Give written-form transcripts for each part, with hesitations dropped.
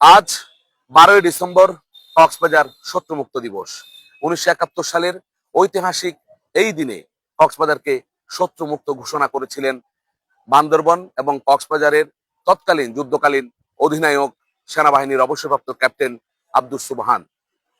আজ 12ই ডিসেম্বর কক্সবাজার শত্রুমুক্ত দিবস। 1971 সালের ঐতিহাসিক এই দিনে কক্সবাজারকে শত্রুমুক্ত ঘোষণা করেছিলেন বান্দরবন এবং কক্সবাজারের তৎকালীন যুদ্ধকালীন অধিনায়ক সেনাবাহিনীর অবসরপ্রাপ্ত ক্যাপ্টেন আব্দুস সুবহান।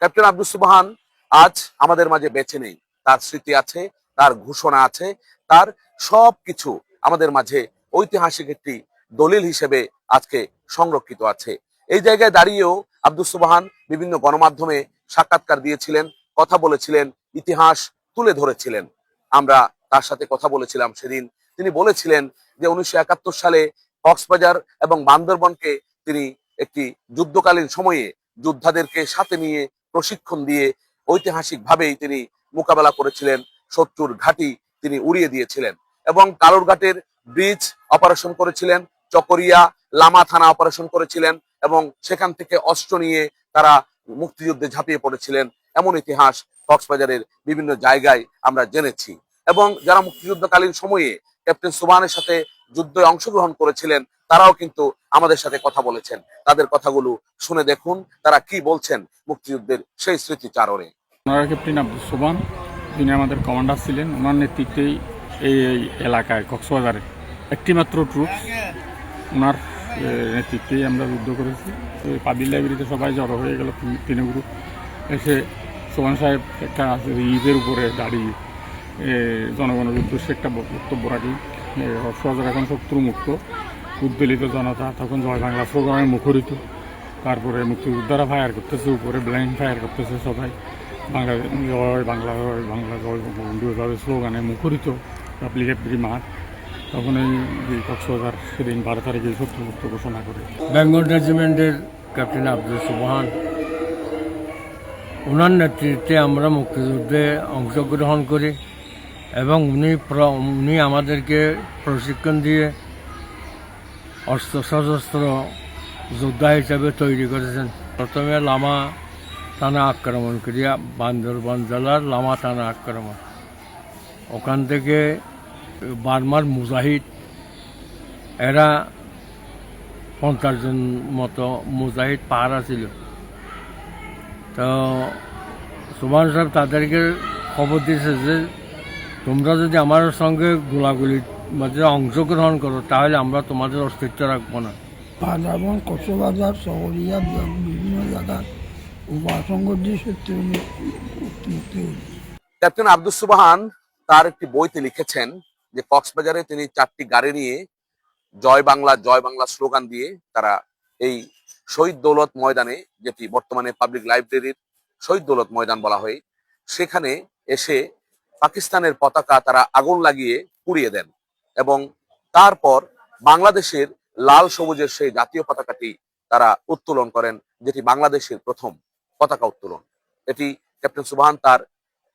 ক্যাপ্টেন আব্দুস সুবহান আজ আমাদের মাঝে বেঁচে নেই। তার স্মৃতি আছে, তার ঘোষণা আছে, তার সবকিছু আমাদের মাঝে ঐতিহাসিক একটি দলিল হিসেবে আজকে সংরক্ষিত আছে। এই জায়গায় দাঁড়িয়েও আব্দুস সুবহান বিভিন্ন গণমাধ্যমে সাক্ষাৎকার দিয়েছিলেন, কথা বলেছিলেন, ইতিহাস তুলে ধরেছিলেন। আমরা তার সাথে কথা বলেছিলাম সেদিন। তিনি বলেছিলেন যে 1971 সালে কক্সবাজার এবং বান্দরবনকে তিনি একটি যুদ্ধকালীন সময়ে যোদ্ধাদেরকে সাথে নিয়ে প্রশিক্ষণ দিয়ে ঐতিহাসিকভাবেই তিনি মোকাবেলা করেছিলেন। শত্রুর ঘাঁটি তিনি উড়িয়ে দিয়েছিলেন এবং কালুরঘাটের ব্রিজ অপারেশন করেছিলেন, চকরিয়া লামা থানা অপারেশন করেছিলেন এবং সেখান থেকে অস্ত্র নিয়ে তারা মুক্তিযুদ্ধে ঝাঁপিয়ে পড়েছিলেন। এমন ইতিহাস কক্সবাজারের বিভিন্ন জায়গায় আমরা জেনেছি এবং যারা মুক্তিযুদ্ধকালীন সময়ে ক্যাপ্টেন সুবহানের সাথে যুদ্ধে অংশগ্রহণ করেছিলেন তারাও কিন্তু আমাদের সাথে কথা বলেছেন। তাদের কথাগুলো শুনে দেখুন তারা কি বলছেন মুক্তিযুদ্ধের সেই স্মৃতিচারণে। ওনারা ক্যাপ্টেন আব্দুস সুবহান, যিনি আমাদের কমান্ডার ছিলেন, ওনার নেতৃত্বেই এই এলাকায় কক্সবাজারে একটি মাত্র ট্রুপস, ওনার নেতৃত্বেই আমরা যুদ্ধ করেছি। পাবলিক লাইব্রেরিতে সবাই জড়ো হয়ে গেল, তিন গ্রুপ এসে সুবহান সাহেব একটা ঈদের উপরে দাঁড়িয়ে জনগণের উদ্দেশ্যে একটা বক্তব্য রাখি। কক্সবাজার এখন শত্রুমুক্ত, উদ্বেলিত জনতা তখন জয় বাংলা স্লোগানে মুখরিত। তারপরে মুক্তিযোদ্ধারা ফায়ার করতেছে, উপরে ব্লাইন্ড ফায়ার করতেছে, সবাই বাংলা জয় বাংলা, জয় বাংলা, জয় বঙ্গবন্ধু এভাবে স্লোগানে মুখরিত পাবলিক লাইব্রেরি মাঠ। তখন এই কক্সবাজার সেদিন 12 তারিখে শত্রুমুক্ত ঘোষণা করে। বেঙ্গল রেজিমেন্টের ক্যাপ্টেন আব্দুস সুবহান, ওনার নেতৃত্বে আমরা মুক্তিযুদ্ধে অংশগ্রহণ করি এবং উনি আমাদেরকে প্রশিক্ষণ দিয়ে সশস্ত্র যোদ্ধা হিসাবে তৈরি করেছেন। প্রথমে লামা থানা আক্রমণ করিয়া বান্দরবান জেলার লামা থানা আক্রমণ, ওখান থেকে বার্মার মুজাহিদ, এরা 50 জন মতো মুজাহিদ পাহারা ছিল। তো সুবহান সাহেব তাদেরকে খবর দিয়েছে যে তোমরা যদি আমার সঙ্গে গোলাগুলির মাঝে অংশগ্রহণ করো তাহলে আমরা তোমাদের অস্তিত্ব রাখবো না। বান্দরবন, কক্সবাজার, চকরিয়া বিভিন্ন জায়গার উপাসংগঠন সূত্রে মুক্তি। ক্যাপ্টেন আব্দুস সুবহান তার একটি বইতে লিখেছেন যে কক্সবাজারে তিনি 4টি গাড়ি নিয়ে জয় বাংলা স্লোগান দিয়ে তারা এই শহীদ দৌলত ময়দানে, যেটি বর্তমানে পাবলিক লাইব্রেরির শহীদ দৌলত ময়দান বলা হয়, সেখানে এসে পাকিস্তানের পতাকা তারা আগুন লাগিয়ে পুড়িয়ে দেন এবং তারপর বাংলাদেশের লাল সবুজের সেই জাতীয় পতাকাটি তারা উত্তোলন করেন, যেটি বাংলাদেশের প্রথম পতাকা উত্তোলন। এটি ক্যাপ্টেন সুবহান তার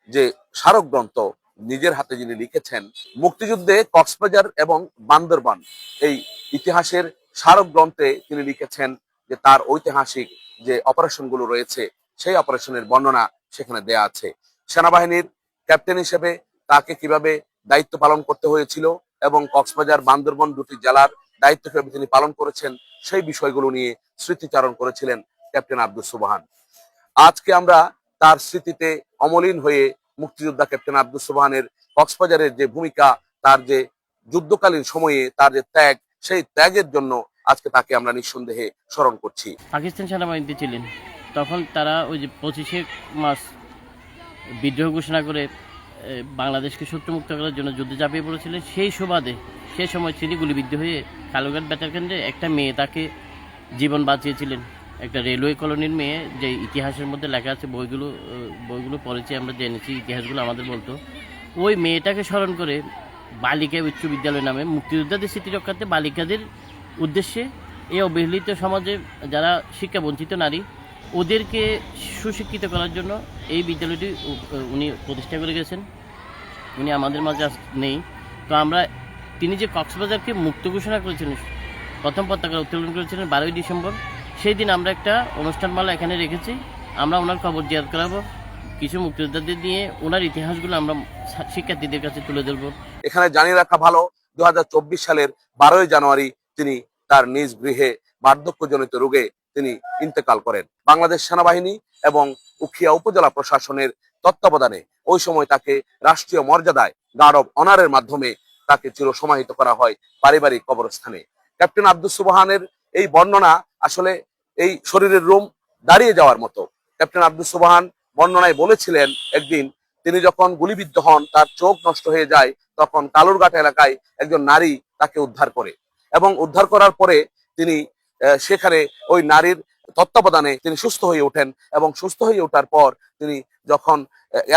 যে স্মারক গ্রন্থ নিজের হাতে যিনি লিখেছেন, মুক্তিযুদ্ধে কক্সবাজার এবং বান্দরবান এই ইতিহাসের স্মারক গ্রন্থে তিনি লিখেছেন যে তার ঐতিহাসিক যে অপারেশনগুলো রয়েছে সেই অপারেশনের বর্ণনা সেখানে দেয়া আছে। সেনাবাহিনীর ক্যাপ্টেন হিসেবে তাকে কিভাবে দায়িত্ব পালন করতে হয়েছিল এবং কক্সবাজার বান্দরবন দুটি জেলার দায়িত্ব কিভাবে তিনি পালন করেছেন সেই বিষয়গুলো নিয়ে স্মৃতিচারণ করেছিলেন ক্যাপ্টেন আব্দুস সুবহান। আজকে আমরা তার স্মৃতিতে অমলিন হয়ে মুক্তিযোদ্ধা ক্যাপ্টেন আব্দুস সুবহানের কক্সবাজারের যে ভূমিকা, তার যে যুদ্ধকালীন সময়ে তার যে ত্যাগ, সেই ত্যাগের জন্য আজকে তাকে আমরা নিঃসন্দেহে স্মরণ করছি। পাকিস্তান সেনাবাহিনীতে ছিলেন তখন তারা ওই যে 25শে মার্চ বিদ্রোহ ঘোষণা করে বাংলাদেশকে শত্রুমুক্ত করার জন্য যুদ্ধে ঝাঁপিয়ে পড়েছিলেন। সেই সুবাদে সে সময় তিনি গুলিবিদ্ধ হয়ে কালুরঘাট বেতার কেন্দ্রে একটা মেয়ে তাকে জীবন বাঁচিয়েছিলেন, একটা রেলওয়ে কলোনির মেয়ে, যে ইতিহাসের মধ্যে লেখা আছে, বইগুলো পড়েছি, আমরা জেনেছি, ইতিহাসগুলো আমাদের বলতো। ওই মেয়েটাকে স্মরণ করে বালিকা উচ্চ বিদ্যালয় নামে মুক্তিযোদ্ধাদের স্মৃতি রক্ষার্থে বালিকাদের উদ্দেশ্যে এই অবহেলিত সমাজে যারা শিক্ষা বঞ্চিত নারী ওদেরকে সুশিক্ষিত করার জন্য এই বিদ্যালয়টি উনি প্রতিষ্ঠা করে গেছেন। উনি আমাদের মাঝে নেই। তো আমরা তিনি যে কক্সবাজারকে মুক্ত ঘোষণা করেছিলেন, প্রথম পতাকা উত্তোলন করেছিলেন 12ই ডিসেম্বর, সেই দিন আমরা একটা অনুষ্ঠানমালা এখানে রেখেছি। আমরা ওনার খবর জিয়াদ করাবো, কিছু মুক্তিযোদ্ধাদের নিয়ে ওনার ইতিহাসগুলো আমরা শিক্ষার্থীদের কাছে তুলে ধরবো। এখানে জানিয়ে রাখা ভালো, 2024 সালের 12ই জানুয়ারি তিনি তার নিজ গৃহে বার্ধক্যজনিত রোগে তিনি ইন্তেকাল করেন। বাংলাদেশ সেনাবাহিনী এবং উখিয়া উপজেলা প্রশাসনের তত্ত্বাবধানে ওই সময় তাকে রাষ্ট্রীয় মর্যাদায় গার্ড অব অনারের মাধ্যমে তাকে চিরসমাহিত করা হয় পারিবারিক কবরস্থানে। ক্যাপ্টেন আব্দুস সুবহানের এই বর্ণনা আসলে এই শরীরের রোম দাঁড়িয়ে যাওয়ার মতো। ক্যাপ্টেন আব্দুস সুবহান বর্ণনায় বলেছিলেন, একদিন তিনি যখন গুলিবিদ্ধ হন, তার চোখ নষ্ট হয়ে যায়, তখন কালুরঘাট এলাকায় একজন নারী তাকে উদ্ধার করে এবং উদ্ধার করার পরে তিনি সেখানে ওই নারীর তত্ত্বাবধানে তিনি সুস্থ হয়ে ওঠেন এবং সুস্থ হয়ে ওঠার পর তিনি যখন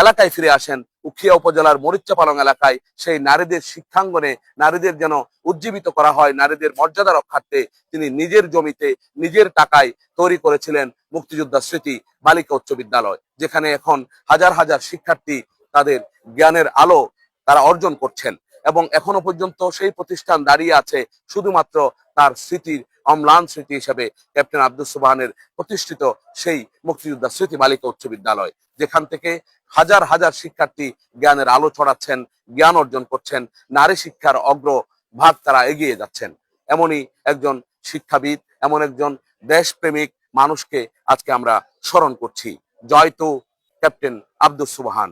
এলাকায় ফিরে আসেন, উখিয়া উপজেলার মরিচ্চাপালং এলাকায় সেই নারীদের শিক্ষাঙ্গনে নারীদের যেন উজ্জীবিত করা হয়, নারীদের মর্যাদা রক্ষার্থে তিনি নিজের জমিতে নিজের টাকায় তৈরি করেছিলেন মুক্তিযোদ্ধা স্মৃতি বালিকা উচ্চ বিদ্যালয়, যেখানে এখন হাজার হাজার শিক্ষার্থী তাদের জ্ঞানের আলো তারা অর্জন করছেন এবং এখনো পর্যন্ত সেই প্রতিষ্ঠান দাঁড়িয়ে আছে শুধুমাত্র তার স্মৃতির অম্লান স্মৃতি হিসেবে। ক্যাপ্টেন আব্দুস সুবহানের প্রতিষ্ঠিত সেই মুক্তিযোদ্ধা স্মৃতি বালিকা উচ্চ বিদ্যালয়, যেখান থেকে হাজার হাজার শিক্ষার্থী জ্ঞানের আলো ছড়াচ্ছেন, জ্ঞান অর্জন করছেন, নারী শিক্ষার অগ্রভাগ তারা এগিয়ে যাচ্ছেন। এমনই একজন শিক্ষাবিদ, এমন একজন দেশপ্রেমিক মানুষকে আজকে আমরা স্মরণ করছি। জয় তো ক্যাপ্টেন আব্দুস সুবহান।